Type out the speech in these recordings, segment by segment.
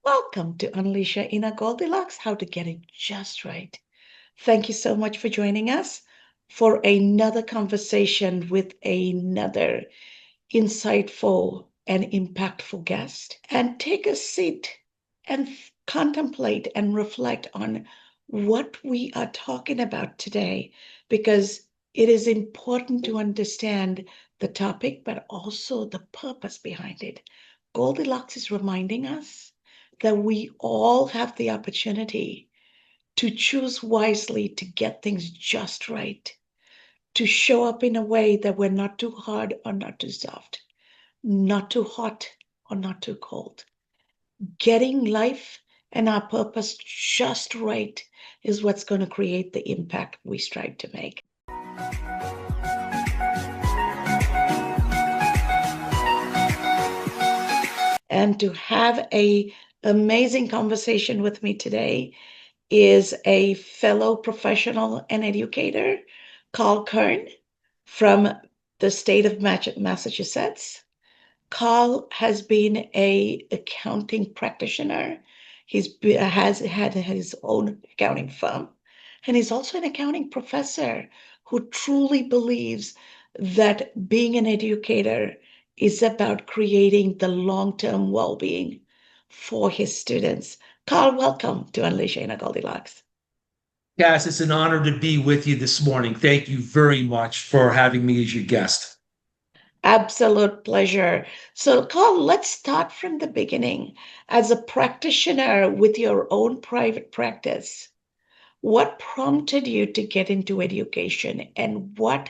Welcome to Unleash Your Inner Goldilocks, how to get it just right. Thank you so much for joining us for another conversation with another insightful and impactful guest. And take a seat and contemplate and reflect on what we are talking about today, because it is important to understand the topic, but also the purpose behind it. Goldilocks is reminding us that we all have the opportunity to choose wisely to get things just right, to show up in a way that we're not too hard or not too soft, not too hot or not too cold. Getting life and our purpose just right is what's going to create the impact we strive to make. And to have a amazing conversation with me today is a fellow professional and educator, Karl from the state of Massachusetts. Karl has been a accounting practitioner. Has had his own accounting firm, and he's also an accounting professor who truly believes that being an educator is about creating the long-term well-being for his students. Karl, welcome to Unleash Your Inner Goldilocks. Cass, it's an honor to be with you this morning. Thank you very much for having me as your guest. Absolute pleasure. So, Carl, let's start from the beginning. As a practitioner with your own private practice, what prompted you to get into education, and what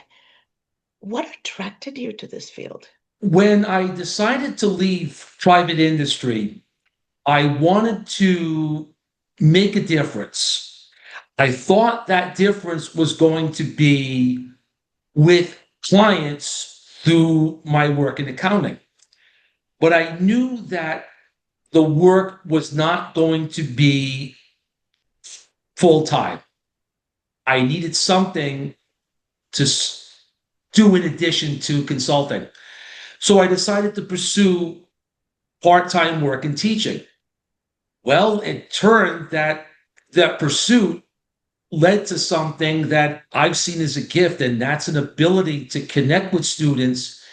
attracted you to this field? When I decided to leave private industry, I wanted to make a difference. I thought that difference was going to be with clients through my work in accounting. But I knew that the work was not going to be full time. I needed something to do in addition to consulting. So I decided to pursue part time work in teaching. Well, it turned that pursuit led to something that I've seen as a gift, and that's an ability to connect with students,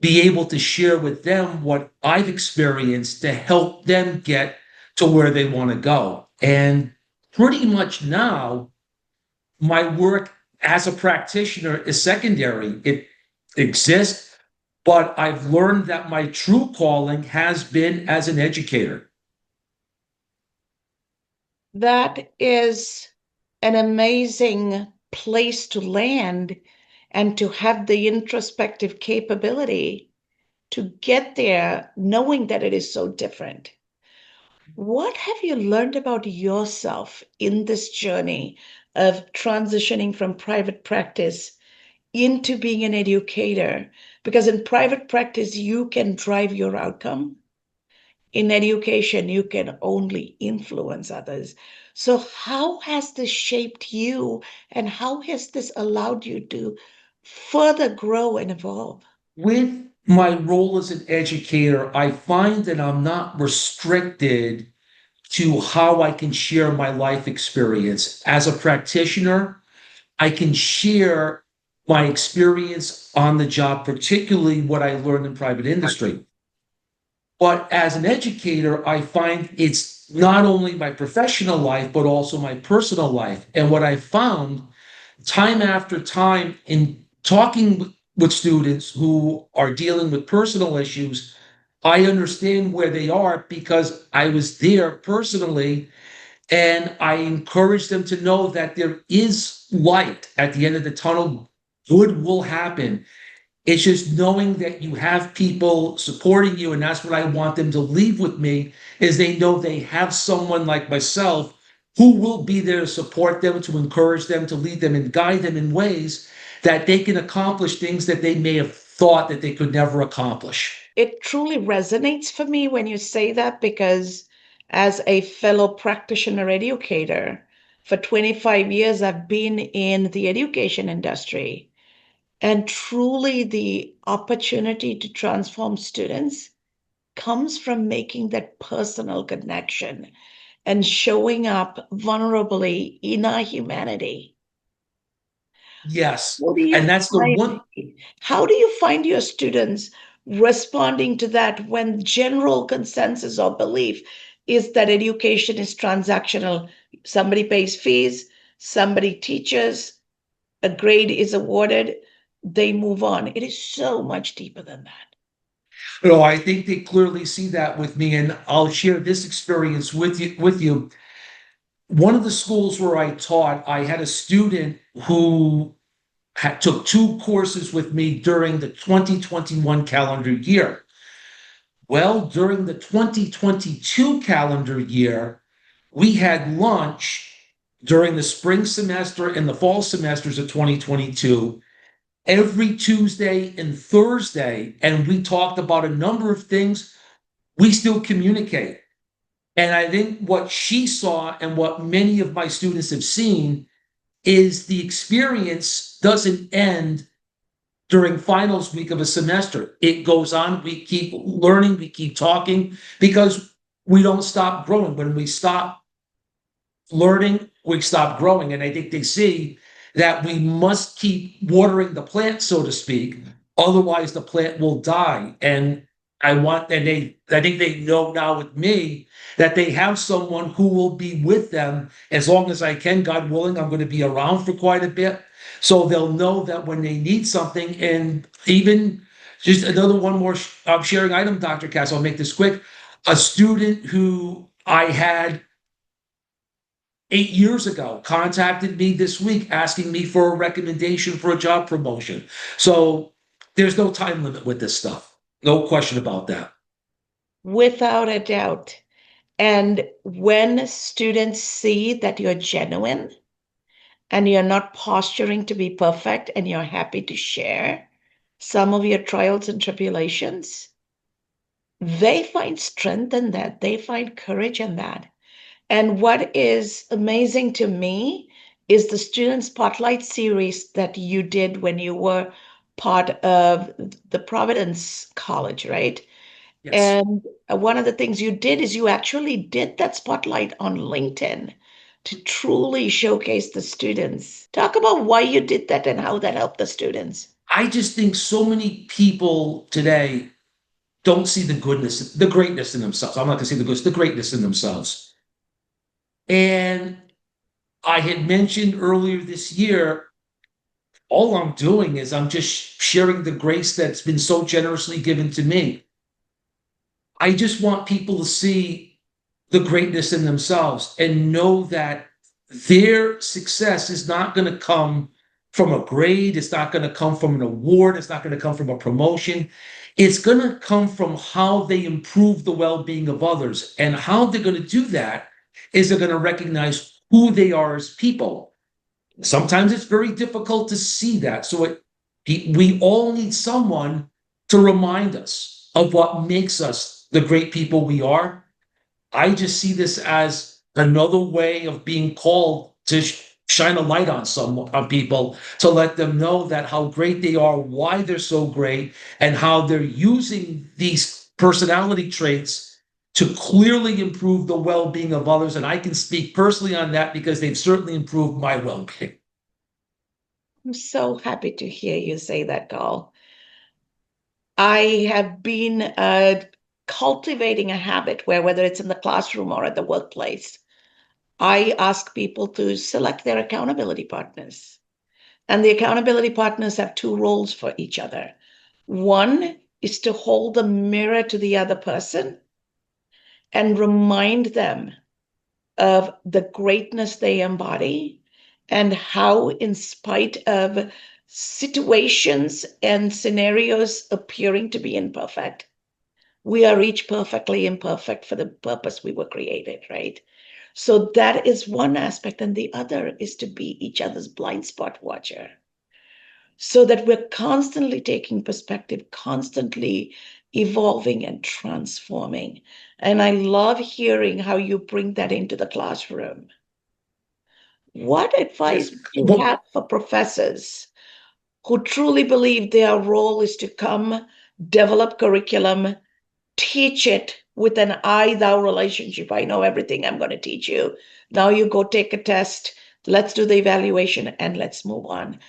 be able to share with them what I've experienced to help them get to where they want to go. And pretty much now, my work as a practitioner is secondary. It exists, but I've learned that my true calling has been as an educator. That is an amazing place to land and to have the introspective capability to get there knowing that it is so different. What have you learned about yourself in this journey of transitioning from private practice into being an educator? Because in private practice, you can drive your outcome. In education, you can only influence others. So, how has this shaped you, and how has this allowed you to further grow and evolve? With my role as an educator, I find that I'm not restricted to how I can share my life experience. As a practitioner, I can share my experience on the job, particularly what I learned in private industry. But as an educator, I find it's not only my professional life, but also my personal life. And what I found time after time in talking with students who are dealing with personal issues, I understand where they are because I was there personally. And I encourage them to know that there is light at the end of the tunnel. Good will happen. It's just knowing that you have people supporting you, and that's what I want them to leave with me, is they know they have someone like myself who will be there to support them, to encourage them, to lead them and guide them in ways that they can accomplish things that they may have thought that they could never accomplish. It truly resonates for me when you say that, because as a fellow practitioner educator, for 25 years, I've been in the education industry. And truly, the opportunity to transform students comes from making that personal connection and showing up vulnerably in our humanity. Yes. How do you And that's the find one. how do you find your students responding to that when general consensus or belief is that education is transactional? Somebody pays fees, somebody teaches, a grade is awarded, they move on. It is so much deeper than that. I think they clearly see that with me, and I'll share this experience with you. One of the schools where I taught, I had a student who took two courses with me during the 2021 calendar year. Well, during the 2022 calendar year, we had lunch during the spring semester and the fall semesters of 2022 every Tuesday and Thursday, and we talked about a number of things. We still communicate. And I think what she saw and what many of my students have seen is the experience doesn't end during finals week of a semester. It goes on. We keep learning, we keep talking because we don't stop growing. When we stop learning, we stop growing. And I think they see that we must keep watering the plant, so to speak. Otherwise, the plant will die. And I think they know now with me that they have someone who will be with them as long as I can. God willing, I'm going to be around for quite a bit. So they'll know that when they need something, and even just another one more sharing item, Dr. Cass, I'll make this quick. A student who I had 8 years ago contacted me this week asking me for a recommendation for a job promotion. So there's no time limit with this stuff. No question about that. Without a doubt. And when students see that you're genuine and you're not posturing to be perfect and you're happy to share some of your trials and tribulations, they find strength in that. They find courage in that. And what is amazing to me is the student spotlight series that you did when you were part of the Providence College, right? Yes. And one of the things you did is you actually did that spotlight on LinkedIn to truly showcase the students. Talk about why you did that and how that helped the students. I just think so many people today don't see the goodness, the greatness in themselves. I'm not going to say the goodness, the greatness in themselves. And I had mentioned earlier this year, all I'm doing is I'm just sharing the grace that's been so generously given to me. I just want people to see the greatness in themselves and know that their success is not going to come from a grade. It's not going to come from an award. It's not going to come from a promotion. It's going to come from how they improve the well being of others. And how they're going to do that is they're going to recognize who they are as people. Sometimes it's very difficult to see that. We all need someone to remind us of what makes us the great people we are. I just see this as another way of being called to shine a light on people to let them know that how great they are, why they're so great, and how they're using these personality traits to clearly improve the well-being of others. And I can speak personally on that because they've certainly improved my well-being. I'm so happy to hear you say that, Karl. I have been cultivating a habit where, whether it's in the classroom or at the workplace, I ask people to select their accountability partners. And the accountability partners have two roles for each other. One is to hold the mirror to the other person and remind them of the greatness they embody and how, in spite of situations and scenarios appearing to be imperfect, we are each perfectly imperfect for the purpose we were created, right? So that is one aspect. And the other is to be each other's blind spot watcher so that we're constantly taking perspective, constantly evolving and transforming. And I love hearing how you bring that into the classroom. What advice Yes. would you Well, have for professors who truly believe their role is to come, develop curriculum, teach it with an I thou relationship. I know everything, I'm going to teach you. Now you go take a test. Let's do the evaluation and let's move on.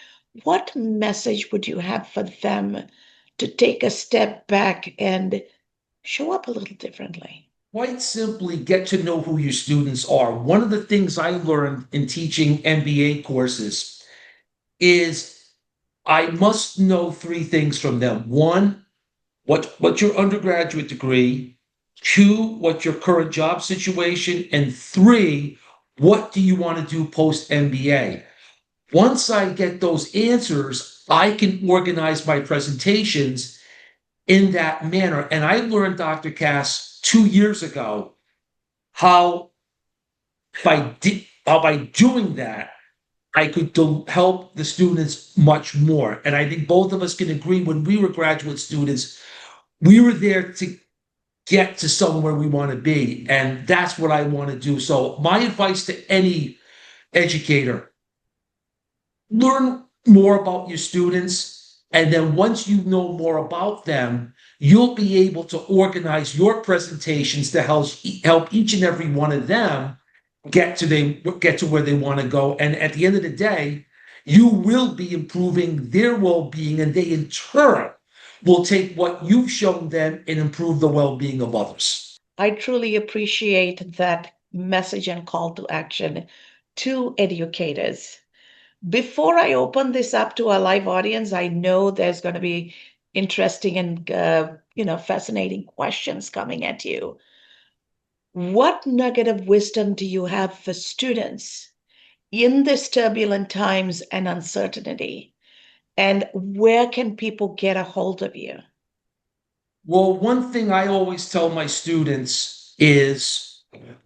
What message would you have for them to take a step back and show up a little differently? Quite simply, get to know who your students are. One of the things I learned in teaching MBA courses is I must know three things from them. One, what's your undergraduate degree? Two, what's your current job situation? And three, what do you want to do post MBA? Once I get those answers, I can organize my presentations in that manner. And I learned, Dr. Cass, 2 years ago, how by doing that, I could help the students much more. And I think both of us can agree when we were graduate students, we were there to get to somewhere we want to be. And that's what I want to do. So, my advice to any educator: learn more about your students. And then once you know more about them, you'll be able to organize your presentations to help each and every one of them get to where they want to go. And at the end of the day, you will be improving their well-being, and they in turn will take what you've shown them and improve the well-being of others. I truly appreciate that message and call to action to educators. Before I open this up to our live audience, I know there's going to be interesting and fascinating questions coming at you. What nugget of wisdom do you have for students in this turbulent times and uncertainty? And where can people get a hold of you? Well, one thing I always tell my students is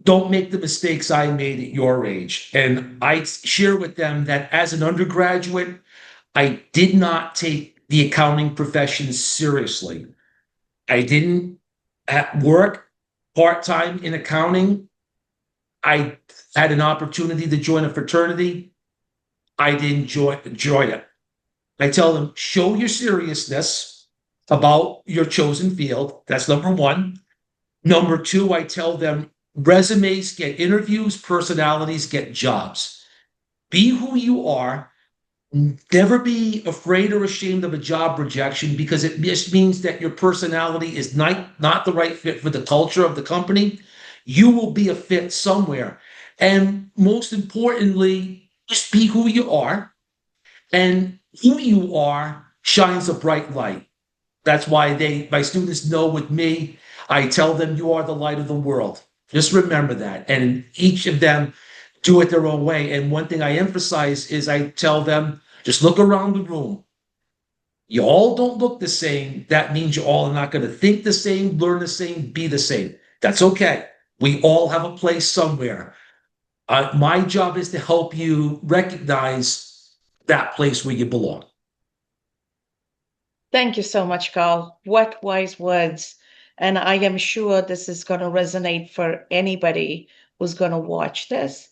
don't make the mistakes I made at your age. And I share with them that as an undergraduate, I did not take the accounting profession seriously. I didn't work part time in accounting. I had an opportunity to join a fraternity. I didn't enjoy it. I tell them, show your seriousness about your chosen field. That's number one. Number two, I tell them resumes get interviews, personalities get jobs. Be who you are. Never be afraid or ashamed of a job rejection, because it just means that your personality is not the right fit for the culture of the company. You will be a fit somewhere. And most importantly, just be who you are. And who you are shines a bright light. That's why my students know with me, I tell them you are the light of the world. Just remember that. And each of them do it their own way. And one thing I emphasize is I tell them, just look around the room. You all don't look the same. That means you all are not going to think the same, learn the same, be the same. That's okay. We all have a place somewhere. My job is to help you recognize that place where you belong. Thank you so much, Karl. What wise words. And I am sure this is going to resonate for anybody who's going to watch this,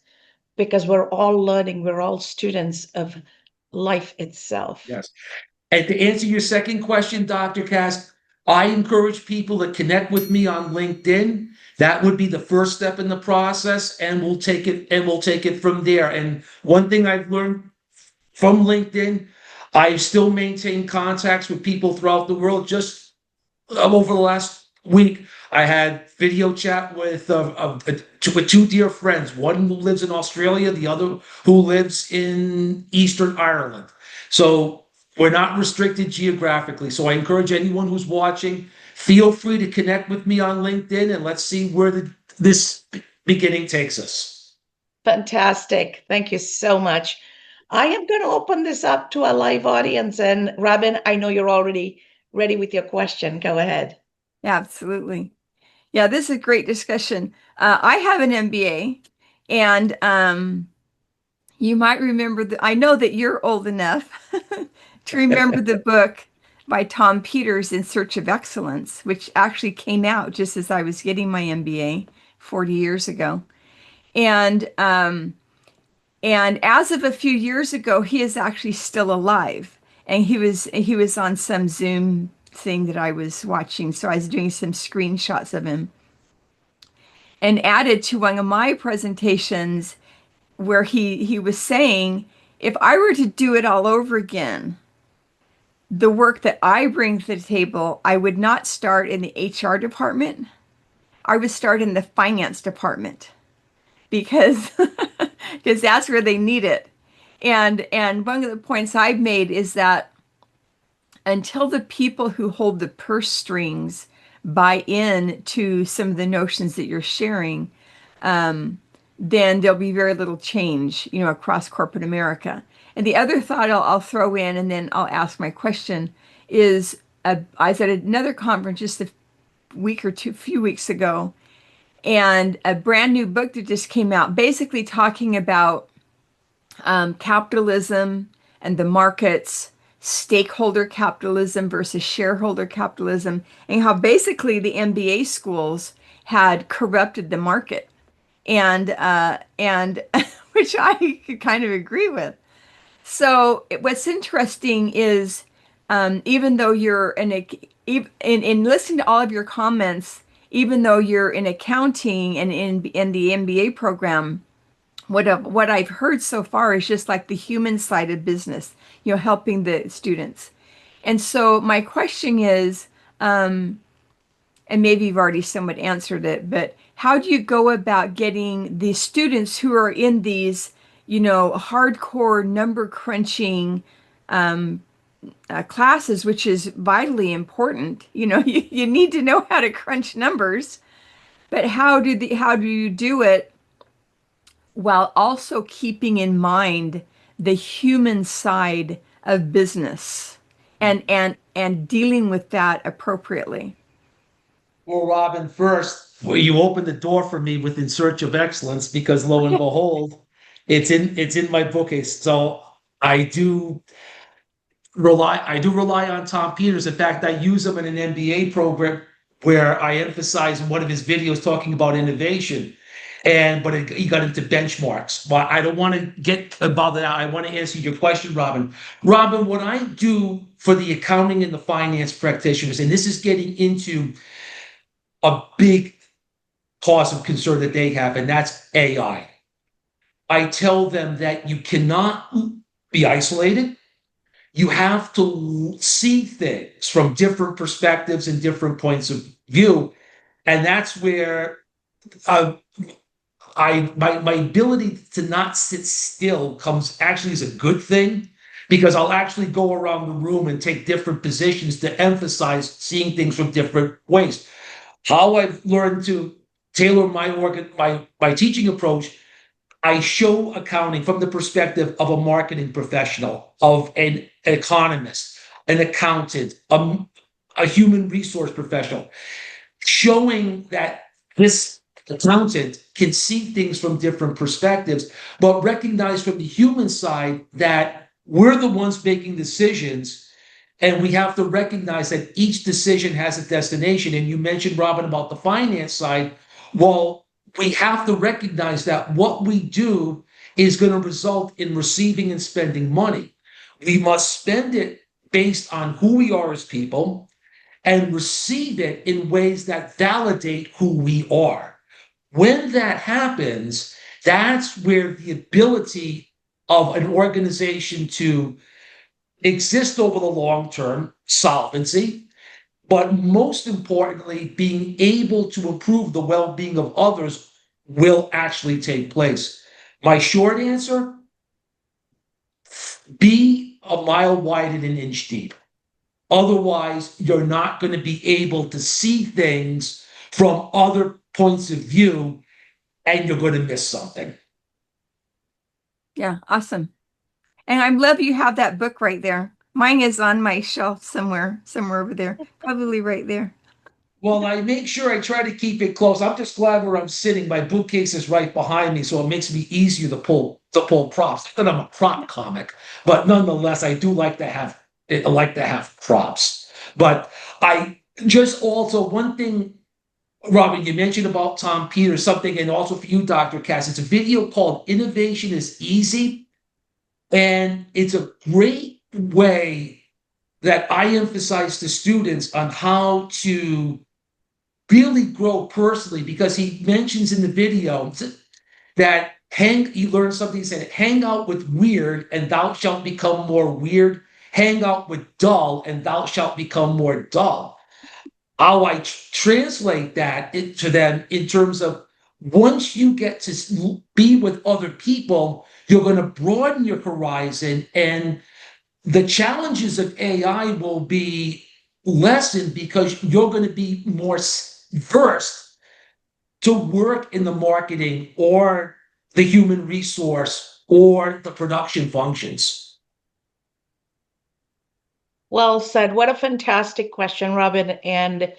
because we're all learning, we're all students of life itself. Yes. And to answer your second question, Dr. Cass, I encourage people to connect with me on LinkedIn. That would be the first step in the process, and we'll take it from there. And one thing I've learned from LinkedIn, I still maintain contacts with people throughout the world. Just over the last week, I had video chat with two dear friends, one who lives in Australia, the other who lives in Eastern Ireland. So we're not restricted geographically. So I encourage anyone who's watching, feel free to connect with me on LinkedIn, and let's see where this beginning takes us. Fantastic. Thank you so much. I am going to open this up to a live audience. And Robin, I know you're already ready with your question. Go ahead. Absolutely. Yeah, this is a great discussion. I have an MBA, and you might remember I know that you're old enough to remember the book by Tom Peters, In Search of Excellence, which actually came out just as I was getting my MBA 40 years ago. And as of a few years ago, he is actually still alive. And he was on some Zoom thing that I was watching. So I was doing some screenshots of him and added to one of my presentations where he was saying, if I were to do it all over again, the work that I bring to the table, I would not start in the HR department. I would start in the finance department because because that's where they need it. And one of the points I've made is that until the people who hold the purse strings buy in to some of the notions that you're sharing, then there'll be very little change, across corporate America. And the other thought I'll throw in, and then I'll ask my question, is I was at another conference just a few weeks ago, and a brand new book that just came out, basically talking about capitalism and the markets, stakeholder capitalism versus shareholder capitalism, and how basically the MBA schools had corrupted the market, and which I could kind of agree with. So what's interesting is, even though you're in listening to all of your comments, even though you're in accounting and in the MBA program, what I've heard so far is just like the human side of business, helping the students. And so my question is, and maybe you've already somewhat answered it, but how do you go about getting the students who are in these, hardcore number crunching classes, which is vitally important? You need to know how to crunch numbers, but how do you do it while also keeping in mind the human side of business and dealing with that appropriately? Well, Robin, first, well, you opened the door for me with In Search of Excellence because lo and behold, it's in my bookcase. So I do rely on Tom Peters. In fact, I use him in an MBA program where I emphasize in one of his videos talking about innovation. But he got into benchmarks. But I don't want to get about that. I want to answer your question, Robin. Robin, what I do for the accounting and the finance practitioners, and this is getting into a big cause of concern that they have, and that's AI. I tell them that you cannot be isolated. You have to see things from different perspectives and different points of view. And that's where uh, my ability to not sit still comes actually as a good thing because I'll actually go around the room and take different positions to emphasize seeing things from different ways. How I've learned to tailor my work, my teaching approach, I show accounting from the perspective of a marketing professional, of an economist, an accountant, a human resource professional, showing that this accountant can see things from different perspectives, but recognize from the human side that we're the ones making decisions. And we have to recognize that each decision has a destination. And you mentioned, Robin, about the finance side. Well, we have to recognize that what we do is going to result in receiving and spending money. We must spend it based on who we are as people and receive it in ways that validate who we are. When that happens, that's where the ability of an organization to exist over the long term, solvency, but most importantly, being able to improve the well being of others will actually take place. My short answer: be a mile wide and an inch deep. Otherwise, you're not going to be able to see things from other points of view and you're going to miss something. Yeah, awesome. And I love you have that book right there. Mine is on my shelf somewhere over there, probably right there. Well, I make sure I try to keep it close. I'm just glad where I'm sitting. My bookcase is right behind me, so it makes me easier to pull props. Not that I'm a prop comic, but nonetheless, I like to have props. But I just also one thing, Robin, you mentioned about Tom Peters, something, and also for you, Dr. Cass. It's a video called "Innovation is Easy," and it's a great way that I emphasize to students on how to really grow personally, because he mentions in the video that he learned something. He said, hang out with weird and thou shalt become more weird. Hang out with dull and thou shalt become more dull. How I translate that to them in terms of, once you get to be with other people, you're going to broaden your horizon, and the challenges of AI will be lessened because you're going to be more versed to work in the marketing or the human resource or the production functions. Well said. What a fantastic question, Robin. And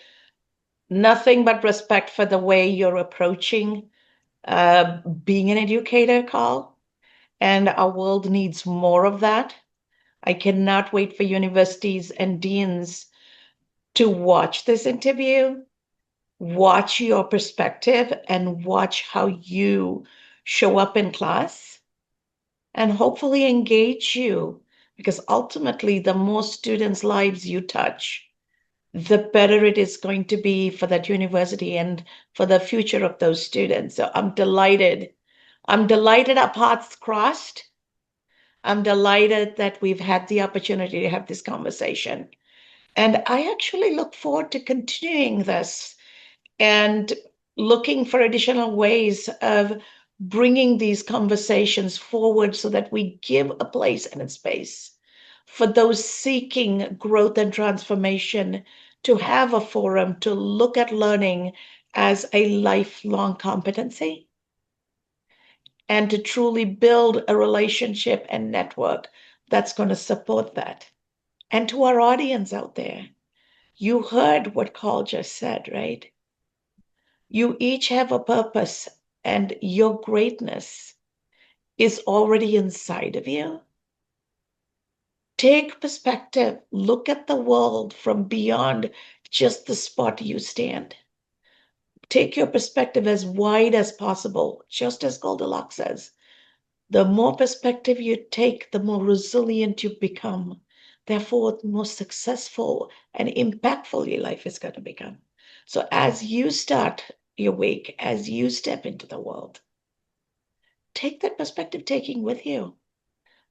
nothing but respect for the way you're approaching being an educator, Karl. And our world needs more of that. I cannot wait for universities and deans to watch this interview, watch your perspective, and watch how you show up in class, and hopefully engage you. Because ultimately, the more students' lives you touch, the better it is going to be for that university and for the future of those students. So I'm delighted. I'm delighted our paths crossed. I'm delighted that we've had the opportunity to have this conversation. And I actually look forward to continuing this and looking for additional ways of bringing these conversations forward so that we give a place and a space for those seeking growth and transformation to have a forum to look at learning as a lifelong competency, and to truly build a relationship and network that's going to support that. And to our audience out there, you heard what Karl just said, right? You each have a purpose, and your greatness is already inside of you. Take perspective, look at the world from beyond just the spot you stand. Take your perspective as wide as possible, just as Goldilocks says. The more perspective you take, the more resilient you become. Therefore, the more successful and impactful your life is going to become. So as you start your week, as you step into the world, take that perspective taking with you.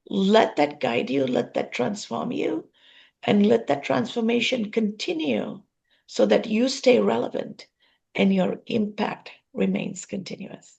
Let that guide you, let that transform you, and let that transformation continue so that you stay relevant and your impact remains continuous.